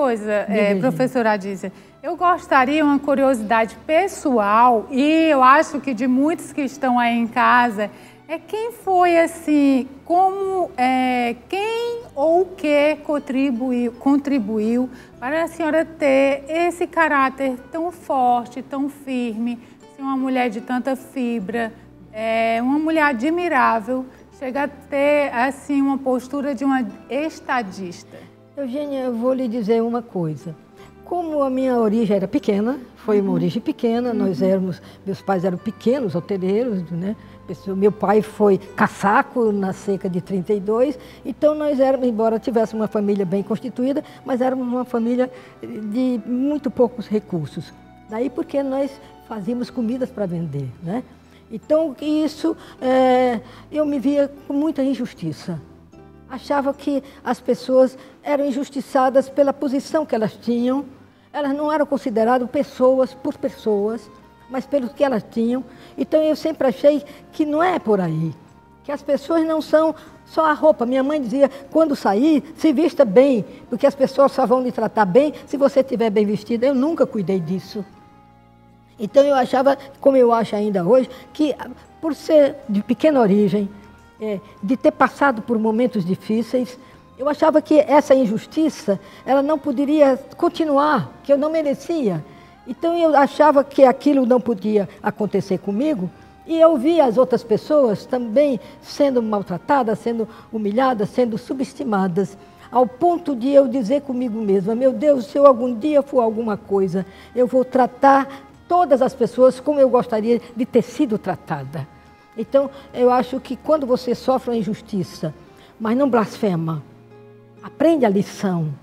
coisa, professora Adícia. Eu gostaria, uma curiosidade pessoal, e eu acho que de muitos que estão aí em casa, quem foi assim, quem ou o que contribuiu para a senhora ter esse caráter tão forte, tão firme, ser uma mulher de tanta fibra, uma mulher admirável, chega a ter assim uma postura de uma estadista. Eugênia, eu vou lhe dizer uma coisa. Como a minha origem era pequena, foi uma origem pequena, meus pais eram pequenos hoteleiros, né? Meu pai foi caçaco na seca de 32, então nós éramos, embora tivéssemos uma família bem constituída, mas éramos uma família de muito poucos recursos. Daí porque nós fazíamos comidas para vender, né? Então isso, eu me via com muita injustiça. Achava que as pessoas eram injustiçadas pela posição que elas tinham. Elas não eram consideradas pessoas por pessoas, mas pelo que elas tinham. Então eu sempre achei que não é por aí, que as pessoas não são só a roupa. Minha mãe dizia, quando sair, se vista bem, porque as pessoas só vão lhe tratar bem se você estiver bem vestida. Eu nunca cuidei disso. Então eu achava, como eu acho ainda hoje, que por ser de pequena origem, de ter passado por momentos difíceis, eu achava que essa injustiça, ela não poderia continuar, que eu não merecia. Então eu achava que aquilo não podia acontecer comigo, e eu via as outras pessoas também sendo maltratadas, sendo humilhadas, sendo subestimadas, ao ponto de eu dizer comigo mesma, meu Deus, se eu algum dia for alguma coisa, eu vou tratar todas as pessoas como eu gostaria de ter sido tratada. Então, eu acho que quando você sofre uma injustiça, mas não blasfema, aprende a lição,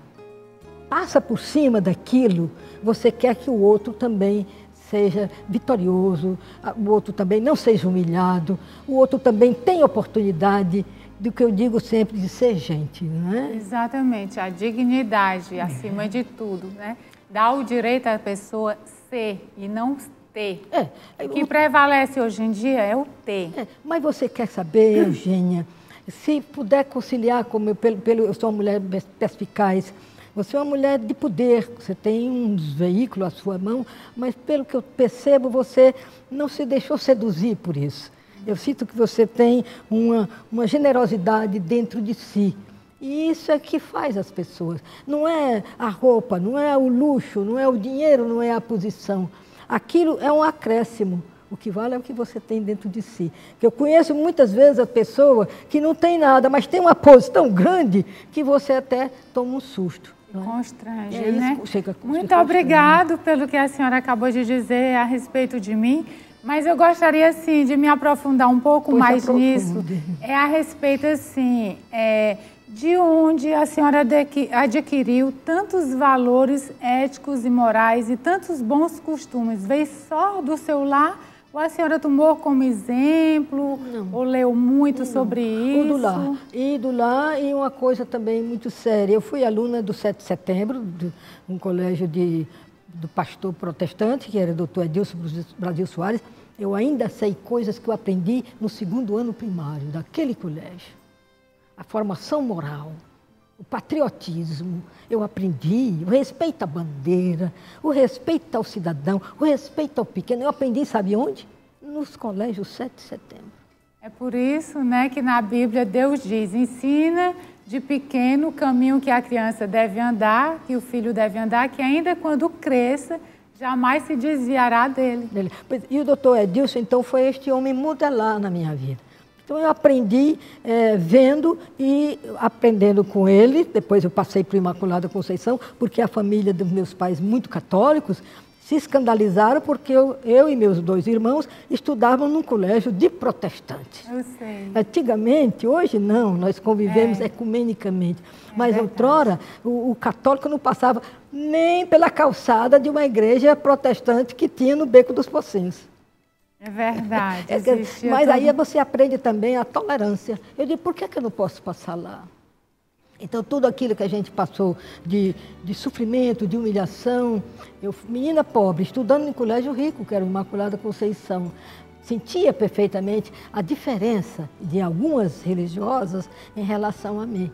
passa por cima daquilo, você quer que o outro também seja vitorioso, o outro também não seja humilhado, o outro também tenha oportunidade do que eu digo sempre de ser gente, não é? Exatamente, a dignidade acima de tudo, né? Dá o direito à pessoa ser e não ter. O que prevalece hoje em dia é o ter. Mas você quer saber, Eugênia, se puder conciliar, como eu sou uma mulher perspicaz, você é uma mulher de poder, você tem uns veículos à sua mão, mas pelo que eu percebo, você não se deixou seduzir por isso. Eu sinto que você tem uma generosidade dentro de si. E isso é que faz as pessoas. Não é a roupa, não é o luxo, não é o dinheiro, não é a posição. Aquilo é um acréscimo. O que vale é o que você tem dentro de si. Eu conheço muitas vezes a pessoa que não tem nada, mas tem uma pose tão grande que você até toma um susto. Constrange, né? Muito obrigado pelo que a senhora acabou de dizer a respeito de mim. Mas eu gostaria, assim, de me aprofundar um pouco mais nisso. A respeito, assim, de onde a senhora adquiriu tantos valores éticos e morais e tantos bons costumes? Veio só do seu lar ou a senhora tomou como exemplo? Não. Ou leu muito sobre isso? Do lar. E do lar, e uma coisa também muito séria. Eu fui aluna do 7 de setembro, de um colégio do pastor protestante, que era o doutor Edilson Brasil Soares. Eu ainda sei coisas que eu aprendi no 2º ano primário daquele colégio. A formação moral, o patriotismo, eu aprendi, o respeito à bandeira, o respeito ao cidadão, o respeito ao pequeno. Eu aprendi, sabe onde? Nos colégios 7 de setembro. É por isso, né, que na Bíblia Deus diz, ensina de pequeno o caminho que a criança deve andar, que o filho deve andar, que ainda quando cresça, jamais se desviará dele. E o doutor Edilson, então, foi este homem modelar na minha vida. Então, eu aprendi vendo e aprendendo com ele. Depois eu passei para o Imaculada Conceição, porque a família dos meus pais, muito católicos, se escandalizaram porque eu e meus 2 irmãos estudávamos num colégio de protestantes. Eu sei. Antigamente, hoje não, nós convivemos ecumenicamente. Mas outrora, o católico não passava nem pela calçada de uma igreja protestante que tinha no Beco dos Pocinhos. É verdade. Mas aí você aprende também a tolerância. Eu digo, por que eu não posso passar lá? Então, tudo aquilo que a gente passou de sofrimento, de humilhação, eu, menina pobre, estudando em colégio rico, que era o Imaculada Conceição, sentia perfeitamente a diferença de algumas religiosas em relação a mim.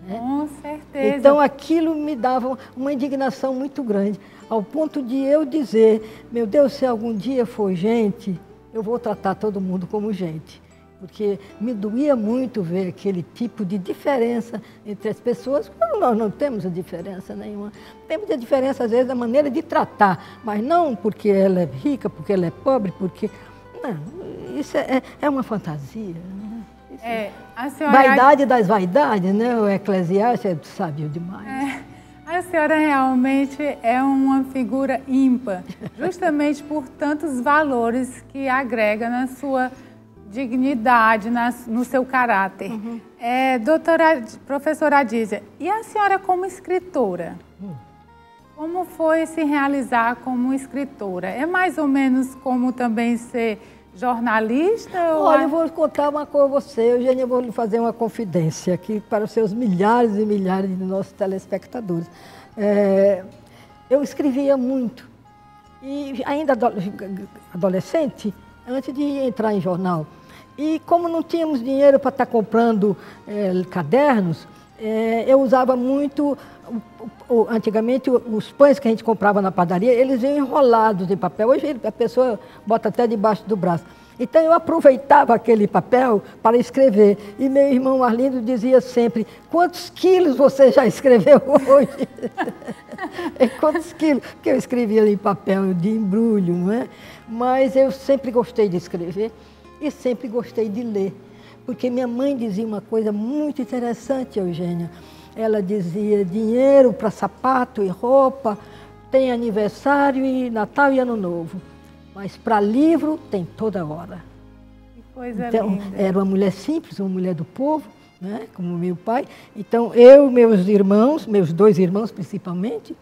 Né? Com certeza. Então aquilo me dava uma indignação muito grande, ao ponto de eu dizer, meu Deus, se algum dia for gente, eu vou tratar todo mundo como gente. Porque me doía muito ver aquele tipo de diferença entre as pessoas. Nós não temos a diferença nenhuma. Temos a diferença, às vezes, da maneira de tratar, mas não porque ela é rica, porque ela é pobre, porque... Não, isso é uma fantasia. Né? Vaidade das vaidades, né? O Eclesiastes é sábio demais. A senhora realmente é uma figura ímpar, justamente por tantos valores que agrega na sua dignidade, no seu caráter. Uhum. Professora Adísia, e a senhora como escritora? Como foi se realizar como escritora? É mais ou menos como também ser jornalista? Olha, eu vou contar uma coisa a você, Eugênia, eu vou lhe fazer uma confidência aqui para os seus milhares e milhares de nossos telespectadores. Eu escrevia muito, e ainda adolescente, antes de entrar em jornal. E como não tínhamos dinheiro para estar comprando cadernos, eu usava muito, antigamente, os pães que a gente comprava na padaria, eles vinham enrolados em papel. Hoje a pessoa bota até debaixo do braço. Então eu aproveitava aquele papel para escrever. E meu irmão Arlindo dizia sempre, quantos quilos você já escreveu hoje? Quantos quilos? Porque eu escrevia em papel de embrulho, não é? Mas eu sempre gostei de escrever. E sempre gostei de ler, porque minha mãe dizia uma coisa muito interessante, Eugênia. Ela dizia, dinheiro para sapato e roupa, tem aniversário e Natal e Ano Novo, mas para livro tem toda hora. Que coisa então, linda. Era uma mulher simples, uma mulher do povo, né, como meu pai. Então, eu, meus irmãos, meus 2 irmãos principalmente,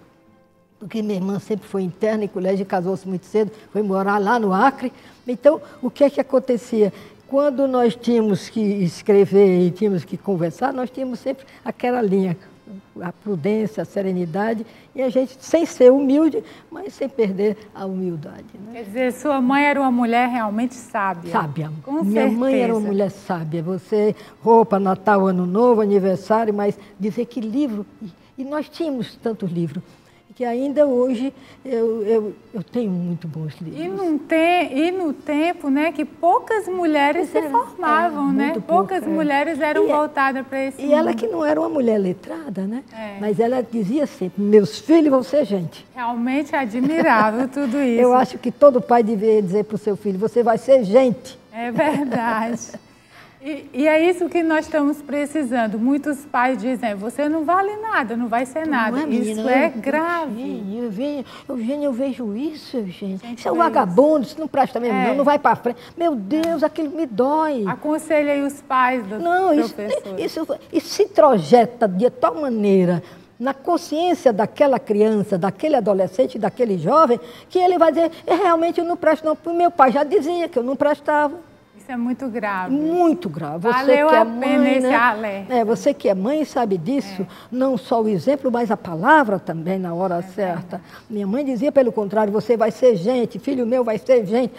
porque minha irmã sempre foi interna em colégio e casou-se muito cedo, foi morar lá no Acre. Então, o que é que acontecia? Quando nós tínhamos que escrever e tínhamos que conversar, nós tínhamos sempre aquela linha, a prudência, a serenidade, e a gente, sem ser humilde, mas sem perder a humildade. Né? Quer dizer, sua mãe era uma mulher realmente sábia. Sábia. Com Minha certeza. mãe era uma mulher sábia. Você, roupa, Natal, Ano Novo, aniversário, mas dizer que livro... E nós tínhamos tantos livros. Que ainda hoje eu tenho muito bons livros. E no tempo, né, que poucas mulheres se formavam, né? Poucas mulheres eram voltadas para esse mundo. E ela que não era uma mulher letrada, né? Mas ela dizia sempre, meus filhos vão ser gente. Realmente admirável tudo isso. Eu acho que todo pai deveria dizer para o seu filho, você vai ser gente. É verdade. E é isso que nós estamos precisando. Muitos pais dizem, você não vale nada, não vai ser nada. Isso é grave. Eugênia, eu vejo isso, Eugênia. Isso é um vagabundo, isso não presta mesmo, não vai para frente. Meu Deus, aquilo me dói. Aconselhe aí os pais dos professores. Isso se introjeta de tal maneira na consciência daquela criança, daquele adolescente, daquele jovem, que ele vai dizer, realmente eu não presto não. Meu pai já dizia que eu não prestava. Isso é muito grave. Muito grave. Você Valeu que é a mãe, pena esse né? alerta. Você que é mãe sabe disso, não só o exemplo, mas a palavra também na hora certa. Minha mãe dizia pelo contrário, você vai ser gente, filho meu vai ser gente.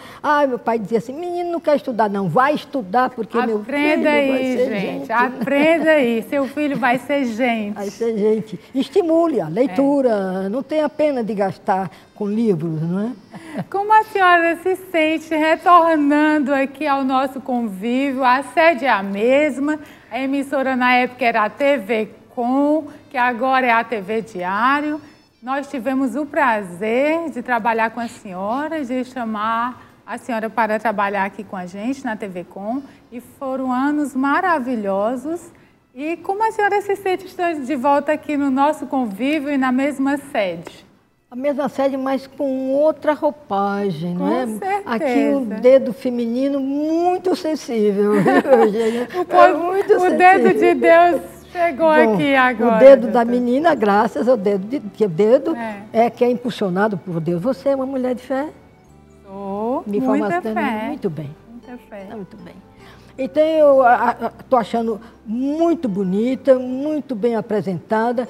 Meu pai dizia assim, menino não quer estudar não, vai estudar porque meu filho vai ser gente. Aprenda aí, seu filho vai ser gente. Vai ser gente. Estimule a leitura, não tenha pena de gastar com livros, não é? Como a senhora se sente retornando aqui ao nosso convívio? A sede é a mesma, a emissora na época era a TV Com, que agora é a TV Diário. Nós tivemos o prazer de trabalhar com a senhora, de chamar a senhora para trabalhar aqui com a gente na TV Com, e foram anos maravilhosos. E como a senhora se sente estando de volta aqui no nosso convívio e na mesma sede? A mesma sede, mas com outra roupagem, não é? Com certeza. Aqui o dedo feminino muito sensível, Eugênia? O dedo de Deus chegou aqui agora. O dedo da menina, graças ao dedo, que o dedo que é impulsionado por Deus. Você é uma mulher de fé? Sou, muita fé. Muito bem. Muita fé. Muito bem. Então, eu estou achando muito bonita, muito bem apresentada,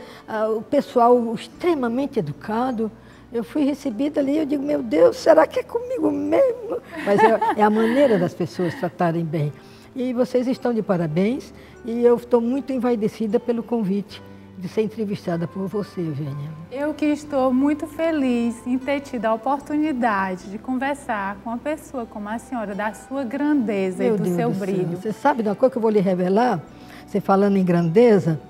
o pessoal extremamente educado. Eu fui recebida ali, eu digo, meu Deus, será que é comigo mesmo? Mas é a maneira das pessoas tratarem bem. E vocês estão de parabéns e eu estou muito envaidecida pelo convite de ser entrevistada por você, Eugênia. Eu que estou muito feliz em ter tido a oportunidade de conversar com uma pessoa como a senhora, da sua grandeza e do seu brilho. Você sabe de uma coisa que eu vou lhe revelar? Você falando em grandeza,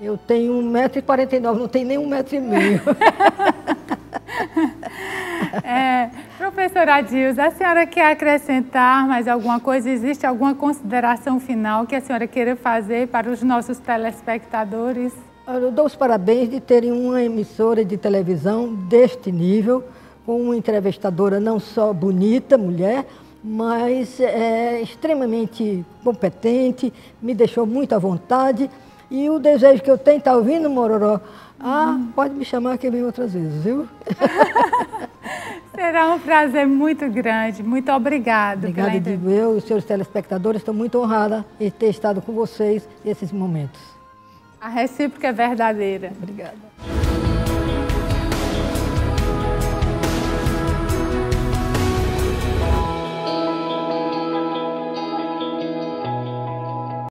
eu tenho 1,49 m, não tenho nem 1,5 m. Professora Adilza, a senhora quer acrescentar mais alguma coisa? Existe alguma consideração final que a senhora queira fazer para os nossos telespectadores? Eu dou os parabéns de terem uma emissora de televisão deste nível, com uma entrevistadora não só bonita, mulher, mas extremamente competente, me deixou muito à vontade. E o desejo que eu tenho, está ouvindo, Mororó? Pode me chamar que eu venho outras vezes, viu? Será um prazer muito grande. Muito obrigada. Obrigada, digo eu e os senhores telespectadores. Estou muito honrada em ter estado com vocês nesses momentos. A recíproca é verdadeira. Obrigada.